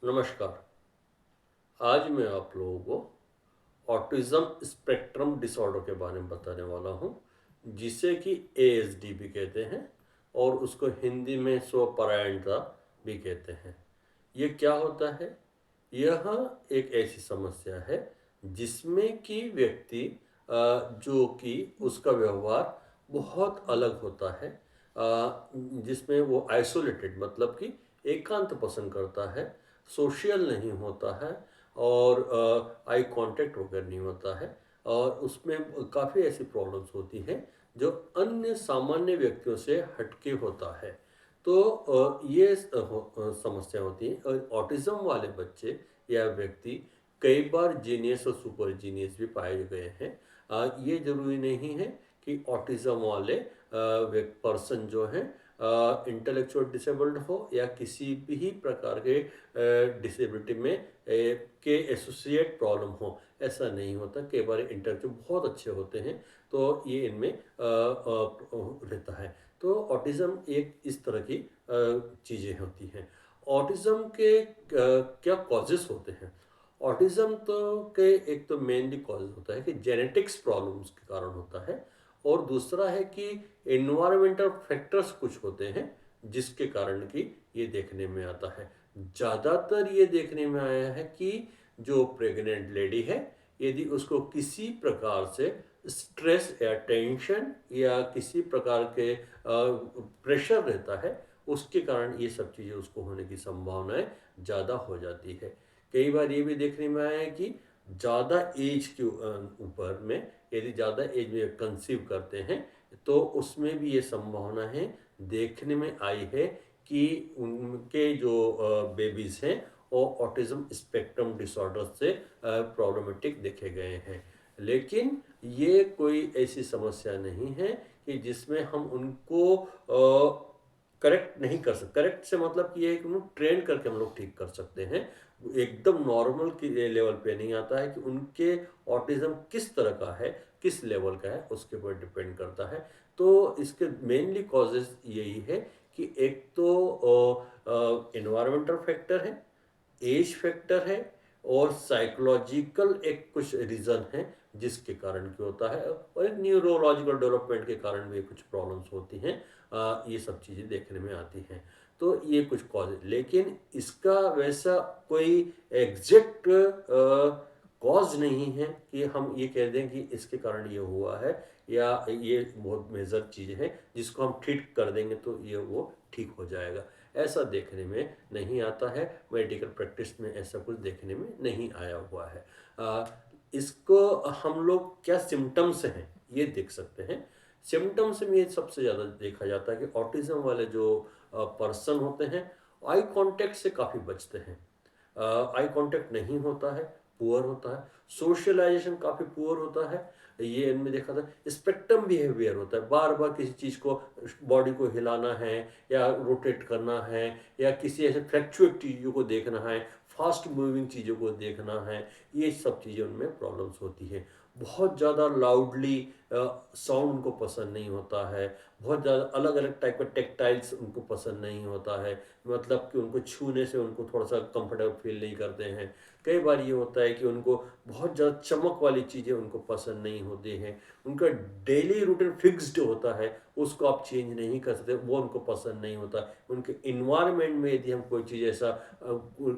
नमस्कार। आज मैं आप लोगों को ऑटिज्म स्पेक्ट्रम डिसऑर्डर के बारे में बताने वाला हूँ, जिसे कि एएसडी भी कहते हैं और उसको हिंदी में स्वपरायणता भी कहते हैं। ये क्या होता है? यह एक ऐसी समस्या है जिसमें कि व्यक्ति जो कि उसका व्यवहार बहुत अलग होता है, जिसमें वो आइसोलेटेड मतलब कि एकांत पसंद करता है, सोशल नहीं होता है और आई कांटेक्ट वगैरह नहीं होता है और उसमें काफ़ी ऐसी प्रॉब्लम्स होती हैं जो अन्य सामान्य व्यक्तियों से हटके होता है। तो ये समस्या होती है और ऑटिज्म वाले बच्चे या व्यक्ति कई बार जीनियस और सुपर जीनियस भी पाए गए हैं। ये जरूरी नहीं है कि ऑटिज्म वाले पर्सन जो हैं इंटेलेक्चुअल डिसेबल्ड हो या किसी भी प्रकार के डिसेबिलिटी में के एसोसिएट प्रॉब्लम हो, ऐसा नहीं होता। कई बार इंटेलेक्चुअल बहुत अच्छे होते हैं तो ये इनमें रहता है। तो ऑटिज्म एक इस तरह की चीज़ें होती हैं। ऑटिज्म के क्या कॉजेस होते हैं? ऑटिज्म तो के एक तो मेनली कॉज होता है कि जेनेटिक्स प्रॉब्लम्स के कारण होता है और दूसरा है कि इन्वायरमेंटल फैक्टर्स कुछ होते हैं जिसके कारण कि ये देखने में आता है। ज़्यादातर ये देखने में आया है कि जो प्रेग्नेंट लेडी है, यदि उसको किसी प्रकार से स्ट्रेस या टेंशन या किसी प्रकार के प्रेशर रहता है, उसके कारण ये सब चीज़ें उसको होने की संभावनाएं ज़्यादा हो जाती है। कई बार ये भी देखने में आया है कि ज़्यादा एज के ऊपर में यदि ज़्यादा एज में कंसीव करते हैं तो उसमें भी ये संभावना है देखने में आई है कि उनके जो बेबीज़ हैं वो ऑटिज्म स्पेक्ट्रम डिसऑर्डर से प्रॉब्लमेटिक देखे गए हैं। लेकिन ये कोई ऐसी समस्या नहीं है कि जिसमें हम उनको करेक्ट नहीं कर सकते। करेक्ट से मतलब कि ये है कि उनको ट्रेन करके हम लोग ठीक कर सकते हैं। एकदम नॉर्मल की लेवल पे नहीं आता है कि उनके ऑटिज्म किस तरह का है, किस लेवल का है, उसके ऊपर डिपेंड करता है। तो इसके मेनली कॉजेज यही है कि एक तो इन्वायरमेंटल फैक्टर है, एज फैक्टर है और साइकोलॉजिकल एक कुछ रीज़न है जिसके कारण क्या होता है और एक न्यूरोलॉजिकल डेवलपमेंट के कारण भी कुछ प्रॉब्लम्स होती हैं। ये सब चीज़ें देखने में आती हैं। तो ये कुछ कॉज है, लेकिन इसका वैसा कोई एग्जैक्ट कॉज नहीं है कि हम ये कह दें कि इसके कारण ये हुआ है या ये बहुत मेजर चीज़ है जिसको हम ठीक कर देंगे तो ये वो ठीक हो जाएगा। ऐसा देखने में नहीं आता है। मेडिकल प्रैक्टिस में ऐसा कुछ देखने में नहीं आया हुआ है। इसको हम लोग क्या सिम्टम्स हैं ये देख सकते हैं। सिम्टम्स में ये सबसे ज़्यादा देखा जाता है कि ऑटिज्म वाले जो पर्सन होते हैं आई कांटेक्ट से काफ़ी बचते हैं। आई कांटेक्ट नहीं होता है, पुअर होता है, सोशलाइजेशन काफ़ी पुअर होता है। ये इनमें देखा था स्पेक्ट्रम बिहेवियर होता है, बार बार किसी चीज़ को बॉडी को हिलाना है या रोटेट करना है या किसी ऐसे फ्लैक्चुएट चीज़ों को देखना है, फास्ट मूविंग चीज़ों को देखना है, ये सब चीज़ें उनमें प्रॉब्लम्स होती है। बहुत ज़्यादा लाउडली साउंड उनको पसंद नहीं होता है, बहुत ज़्यादा अलग अलग टाइप का टेक्टाइल्स उनको पसंद नहीं होता है, मतलब कि उनको छूने से उनको थोड़ा सा कंफर्टेबल फील नहीं करते हैं। कई बार ये होता है कि उनको बहुत ज़्यादा चमक वाली चीज़ें उनको पसंद नहीं होती हैं। उनका डेली रूटीन फिक्स्ड होता है, उसको आप चेंज नहीं कर सकते, वो उनको पसंद नहीं होता। उनके इन्वायरमेंट में यदि हम कोई चीज़ ऐसा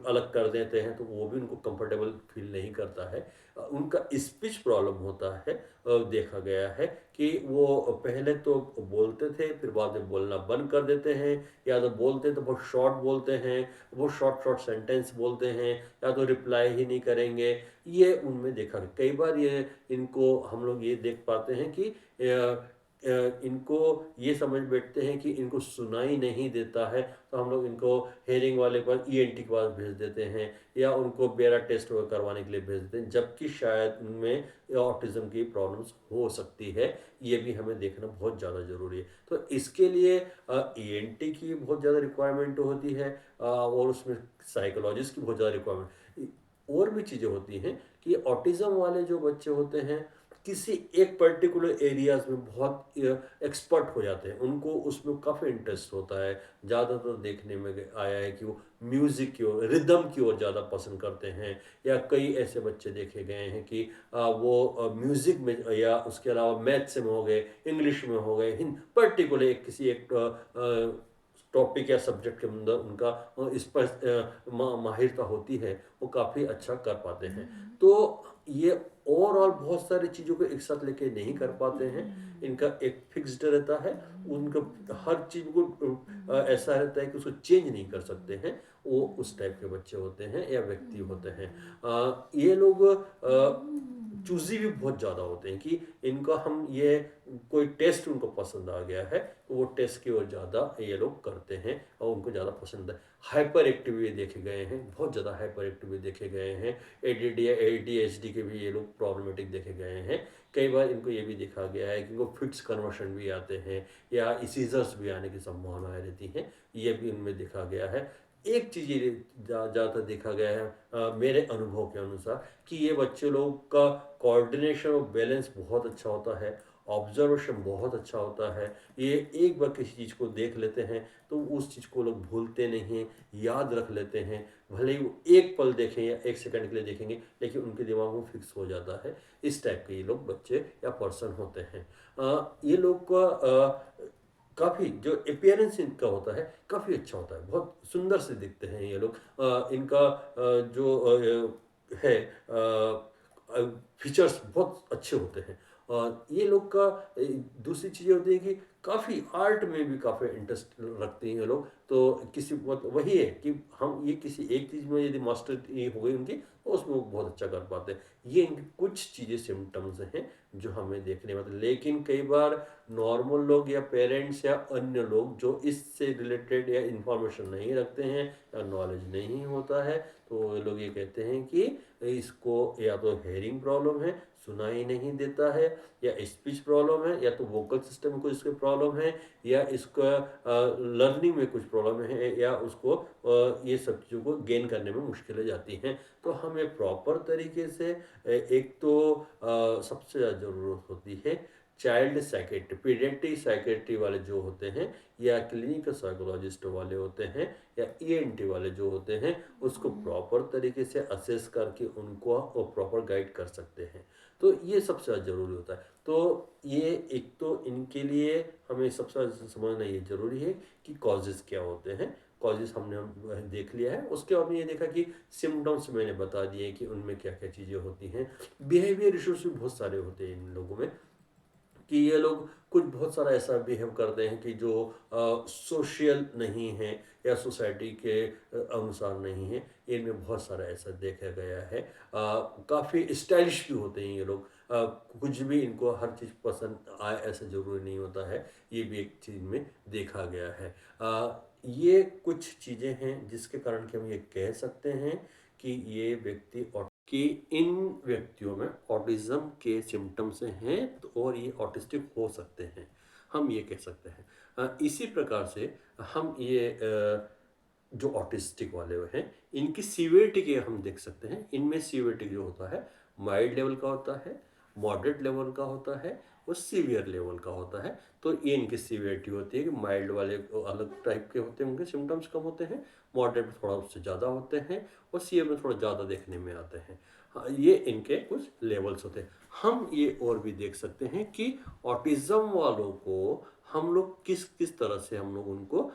अलग कर देते हैं तो वो भी उनको कंफर्टेबल फील नहीं करता है। उनका स्पीच प्रॉब्लम होता है। देखा गया है कि वो पहले तो बोलते थे, फिर बाद में बोलना बंद कर देते हैं, या तो बोलते तो बहुत शॉर्ट बोलते हैं, वो शॉर्ट शॉर्ट सेंटेंस बोलते हैं, या तो रिप्लाई ही नहीं करेंगे। ये उनमें देखा गया। कई बार ये इनको हम लोग ये देख पाते हैं कि इनको ये समझ बैठते हैं कि इनको सुनाई नहीं देता है, तो हम लोग इनको हेयरिंग वाले पर ईएनटी के पास भेज देते हैं या उनको बेरा टेस्ट करवाने के लिए भेज देते हैं, जबकि शायद उनमें ऑटिज्म की प्रॉब्लम्स हो सकती है। ये भी हमें देखना बहुत ज़्यादा ज़रूरी है। तो इसके लिए ईएनटी की बहुत ज़्यादा रिक्वायरमेंट होती है और उसमें साइकोलॉजिस्ट की बहुत ज़्यादा रिक्वायरमेंट और भी चीज़ें होती हैं कि ऑटिज्म वाले जो बच्चे होते हैं किसी एक पर्टिकुलर एरियाज में बहुत एक्सपर्ट हो जाते हैं, उनको उसमें काफ़ी इंटरेस्ट होता है। ज़्यादातर देखने में आया है कि वो म्यूज़िक की ओर, रिदम की ओर ज़्यादा पसंद करते हैं। या कई ऐसे बच्चे देखे गए हैं कि वो म्यूज़िक में या उसके अलावा मैथ्स में हो गए, इंग्लिश में हो गए, हिंद पर्टिकुलर एक किसी एक टॉपिक या सब्जेक्ट के अंदर उनका इस पर माहिरता होती है, वो काफ़ी अच्छा कर पाते हैं। तो ये ओवरऑल बहुत सारी चीज़ों को एक साथ लेके नहीं कर पाते हैं। इनका एक फिक्स्ड रहता है, उनका हर चीज़ को ऐसा रहता है कि उसको चेंज नहीं कर सकते हैं। वो उस टाइप के बच्चे होते हैं या व्यक्ति होते हैं। ये लोग चूजी भी बहुत ज़्यादा होते हैं कि इनका हम ये कोई टेस्ट उनको पसंद आ गया है तो वो टेस्ट की ओर ज़्यादा ये लोग करते हैं और उनको ज़्यादा पसंद है। हाइपर एक्टिव भी देखे गए हैं, बहुत ज़्यादा हाइपर एक्टिव भी देखे गए हैं। एडीडी या एडीएचडी के भी ये लोग प्रॉब्लमेटिक देखे गए हैं। कई बार इनको ये भी देखा गया है कि इनको फिट्स कन्वर्शन भी आते हैं या सीजर्स भी आने की संभावनाएं रहती हैं, ये भी इनमें देखा गया है। एक चीज़ ये ज़्यादातर देखा गया है मेरे अनुभव के अनुसार कि ये बच्चे लोग का कोऑर्डिनेशन और बैलेंस बहुत अच्छा होता है, ऑब्जर्वेशन बहुत अच्छा होता है। ये एक बार किसी चीज़ को देख लेते हैं तो उस चीज़ को लोग भूलते नहीं हैं, याद रख लेते हैं। भले ही वो एक पल देखें या एक सेकंड के लिए देखेंगे लेकिन उनके दिमाग में फिक्स हो जाता है। इस टाइप के ये लोग बच्चे या पर्सन होते हैं। ये लोग का काफ़ी जो अपीयरेंस इनका होता है काफ़ी अच्छा होता है, बहुत सुंदर से दिखते हैं ये लोग। इनका जो है फीचर्स बहुत अच्छे होते हैं। और ये लोग का दूसरी चीज़ होती है कि काफ़ी आर्ट में भी काफ़ी इंटरेस्ट रखते हैं ये लोग। तो किसी वही है कि हम ये किसी एक चीज़ में यदि मास्टर हो गई उनकी तो उसमें वो बहुत अच्छा कर पाते हैं। ये इनकी कुछ चीज़ें सिम्टम्स हैं जो हमें देखने में आते हैं। लेकिन कई बार नॉर्मल लोग या पेरेंट्स या अन्य लोग जो इससे रिलेटेड या इंफॉर्मेशन नहीं रखते हैं या नॉलेज नहीं होता है तो लोग ये कहते हैं कि इसको या तो हेयरिंग प्रॉब्लम है, सुनाई नहीं देता है, या स्पीच प्रॉब्लम है, या तो वोकल सिस्टम में कुछ इसके प्रॉब्लम है, या इसका लर्निंग में कुछ प्रॉब्लम है, या उसको ये सब चीज़ों को गेन करने में मुश्किलें जाती हैं। तो हमें प्रॉपर तरीके से एक तो सबसे ज़्यादा ज़रूरत होती है चाइल्ड साइकेट्री, पीडियाट्रिक साइकेट्री वाले जो होते हैं या क्लिनिकल साइकोलॉजिस्ट वाले होते हैं या ईएनटी वाले जो होते हैं उसको प्रॉपर तरीके से असेस करके उनको प्रॉपर गाइड कर सकते हैं। तो ये सबसे ज़्यादा ज़रूरी होता है। तो ये एक तो इनके लिए हमें सबसे ज़्यादा समझना ये ज़रूरी है कि कॉजेज़ क्या होते हैं। कॉजेज़ हमने देख लिया है, उसके बाद में ये देखा कि सिम्टम्स मैंने बता दिए कि उनमें क्या क्या चीज़ें होती हैं। बिहेवियर इशूज़ भी बहुत सारे होते हैं इन लोगों में कि ये लोग कुछ बहुत सारा ऐसा बिहेव करते हैं कि जो सोशल नहीं है या सोसाइटी के अनुसार नहीं है। इनमें बहुत सारा ऐसा देखा गया है। काफ़ी स्टाइलिश भी होते हैं ये लोग। कुछ भी इनको हर चीज़ पसंद आए ऐसा ज़रूरी नहीं होता है, ये भी एक चीज़ में देखा गया है। ये कुछ चीज़ें हैं जिसके कारण कि हम ये कह सकते हैं कि ये व्यक्ति कि इन व्यक्तियों में ऑटिज्म के सिम्टम्स हैं तो और ये ऑटिस्टिक हो सकते हैं, हम ये कह सकते हैं। इसी प्रकार से हम ये जो ऑटिस्टिक वाले हैं इनकी सीवियरिटी के हम देख सकते हैं। इनमें सीवियरिटी जो होता है माइल्ड लेवल का होता है, मॉडरेट लेवल का होता है और सीवियर लेवल का होता है। तो ये इनकी सीवियरिटी होती है कि माइल्ड वाले अलग टाइप के होते हैं, उनके सिम्टम्स कम होते हैं, मॉडरेट में थोड़ा उससे ज़्यादा होते हैं और सीवियर में थोड़ा ज़्यादा देखने में आते हैं। हाँ, ये इनके कुछ लेवल्स होते हैं। हम ये और भी देख सकते हैं कि ऑटिज्म वालों को हम लोग किस किस तरह से हम लोग उनको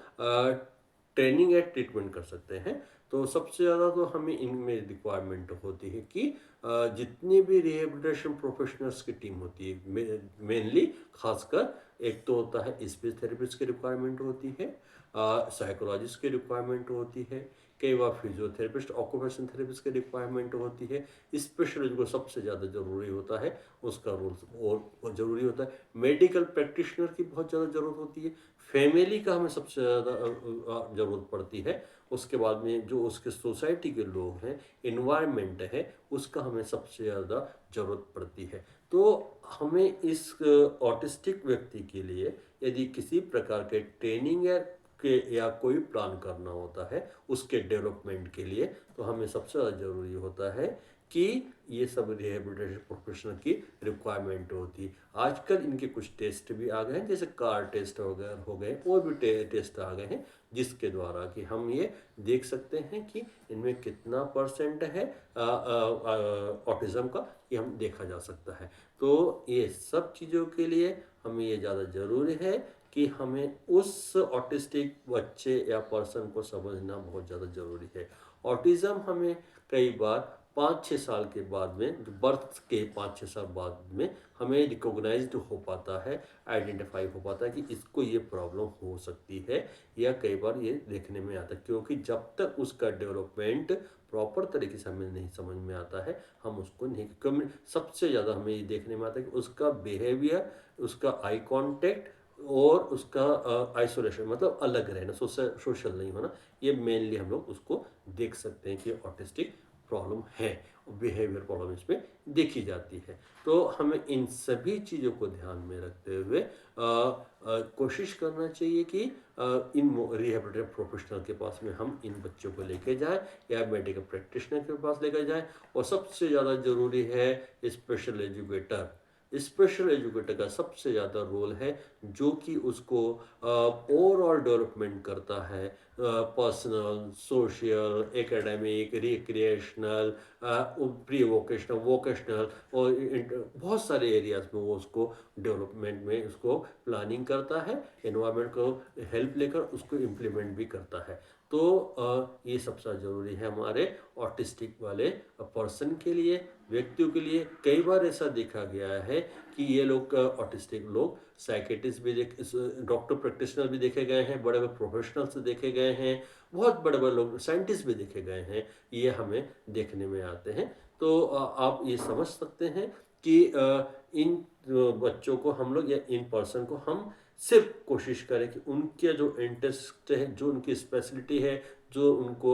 ट्रेनिंग या ट्रीटमेंट कर सकते हैं। तो सबसे ज़्यादा तो हमें इनमें रिक्वायरमेंट होती है कि जितनी भी रिहेबिलिटेशन प्रोफेशनल्स की टीम होती है मेनली खासकर, एक तो होता है स्पीच थेरेपिस्ट की रिक्वायरमेंट होती है, साइकोलॉजिस्ट की रिक्वायरमेंट होती है, कई बार फिजियोथेरेपिस्ट ऑक्यूपेशन थेरेपिस्ट की रिक्वायरमेंट होती है। स्पेशलिस्ट को सबसे ज़्यादा ज़रूरी होता है, उसका रोल और ज़रूरी होता है। मेडिकल प्रैक्टिशनर की बहुत ज़्यादा ज़रूरत होती है। फैमिली का हमें सबसे ज़्यादा ज़रूरत पड़ती है। उसके बाद में जो उसके सोसाइटी के लोग हैं, इन्वायरमेंट है, उसका हमें सबसे ज़्यादा ज़रूरत पड़ती है। तो हमें इस ऑटिस्टिक व्यक्ति के लिए यदि किसी प्रकार के ट्रेनिंग या कोई प्लान करना होता है उसके डेवलपमेंट के लिए, तो हमें सबसे ज़्यादा ज़रूरी होता है कि ये सब रिहेबिलिटेशन प्रोफेशनल की रिक्वायरमेंट होती है। आजकल इनके कुछ टेस्ट भी आ गए हैं, जैसे कार टेस्ट हो गए और भी टेस्ट आ गए हैं, जिसके द्वारा कि हम ये देख सकते हैं कि इनमें कितना परसेंट है ऑटिज़म का, ये हम देखा जा सकता है। तो ये सब चीज़ों के लिए हमें ये ज़्यादा ज़रूरी है कि हमें उस ऑटिस्टिक बच्चे या पर्सन को समझना बहुत ज़्यादा ज़रूरी है। ऑटिज़म हमें कई बार 5-6 साल के बाद में, बर्थ के 5-6 साल बाद में हमें रिकॉग्नाइज्ड हो पाता है, आइडेंटिफाई हो पाता है कि इसको ये प्रॉब्लम हो सकती है, या कई बार ये देखने में आता है, क्योंकि जब तक उसका डेवलपमेंट प्रॉपर तरीके से हमें नहीं समझ में आता है, हम उसको नहीं सबसे ज़्यादा हमें ये देखने में आता है कि उसका बिहेवियर, उसका आई कांटेक्ट और उसका आइसोलेशन, मतलब अलग रहना, सोशल नहीं होना, ये मेनली हम लोग उसको देख सकते हैं कि ऑटिस्टिक प्रॉब्लम है, बिहेवियर प्रॉब्लम इसमें देखी जाती है। तो हमें इन सभी चीज़ों को ध्यान में रखते हुए कोशिश करना चाहिए कि इन रिहेबिलिटेशन प्रोफेशनल के पास में हम इन बच्चों को लेके जाएं, या मेडिकल प्रैक्टिशनर के पास लेकर जाएं। और सबसे ज़्यादा ज़रूरी है स्पेशल एजुकेटर। स्पेशल एजुकेटर का सबसे ज़्यादा रोल है, जो कि उसको ओवरऑल डेवलपमेंट करता है, personal, social, academic, recreational, pre vocational, vocational, और बहुत सारे एरियाज में वो उसको डेवलपमेंट में उसको प्लानिंग करता है, एनवायरनमेंट को हेल्प लेकर उसको इम्प्लीमेंट भी करता है। तो ये सबसे ज़रूरी है हमारे ऑटिस्टिक वाले पर्सन के लिए, व्यक्तियों के लिए। कई बार ऐसा देखा गया है कि ये लोग ऑटिस्टिक लोग साइकेट्रिस्ट भी डॉक्टर प्रैक्टिशनर भी देखे गए हैं, बड़े बड़े प्रोफेशनल्स देखे गए हैं, बहुत बड़े बड़े लोग साइंटिस्ट भी देखे गए हैं, ये हमें देखने में आते हैं। तो आप ये समझ सकते हैं कि इन बच्चों को हम लोग, या इन पर्सन को हम सिर्फ कोशिश करें कि उनके जो इंटरेस्ट है, जो उनकी स्पेशलिटी है, जो उनको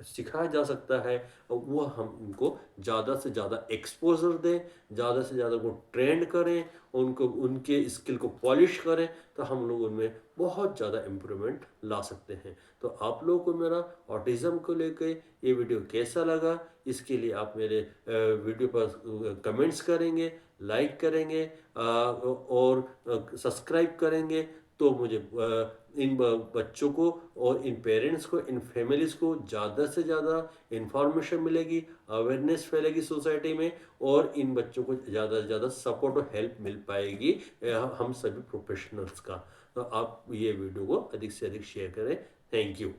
सिखाया जा सकता है, वो हम उनको ज़्यादा से ज़्यादा एक्सपोजर दें, ज़्यादा से ज़्यादा को ट्रेंड करें, उनको उनके स्किल को पॉलिश करें, तो हम लोग उनमें बहुत ज़्यादा इम्प्रूवमेंट ला सकते हैं। तो आप लोगों को मेरा ऑटिज़म को लेकर ये वीडियो कैसा लगा, इसके लिए आप मेरे वीडियो पर कमेंट्स करेंगे, लाइक करेंगे, और सब्सक्राइब करेंगे, तो मुझे इन बच्चों को और इन पेरेंट्स को, इन फैमिलीज़ को ज़्यादा से ज़्यादा इंफॉर्मेशन मिलेगी, अवेयरनेस फैलेगी सोसाइटी में, और इन बच्चों को ज़्यादा से ज़्यादा सपोर्ट और हेल्प मिल पाएगी हम सभी प्रोफेशनल्स का। तो आप ये वीडियो को अधिक से अधिक शेयर करें। Thank you.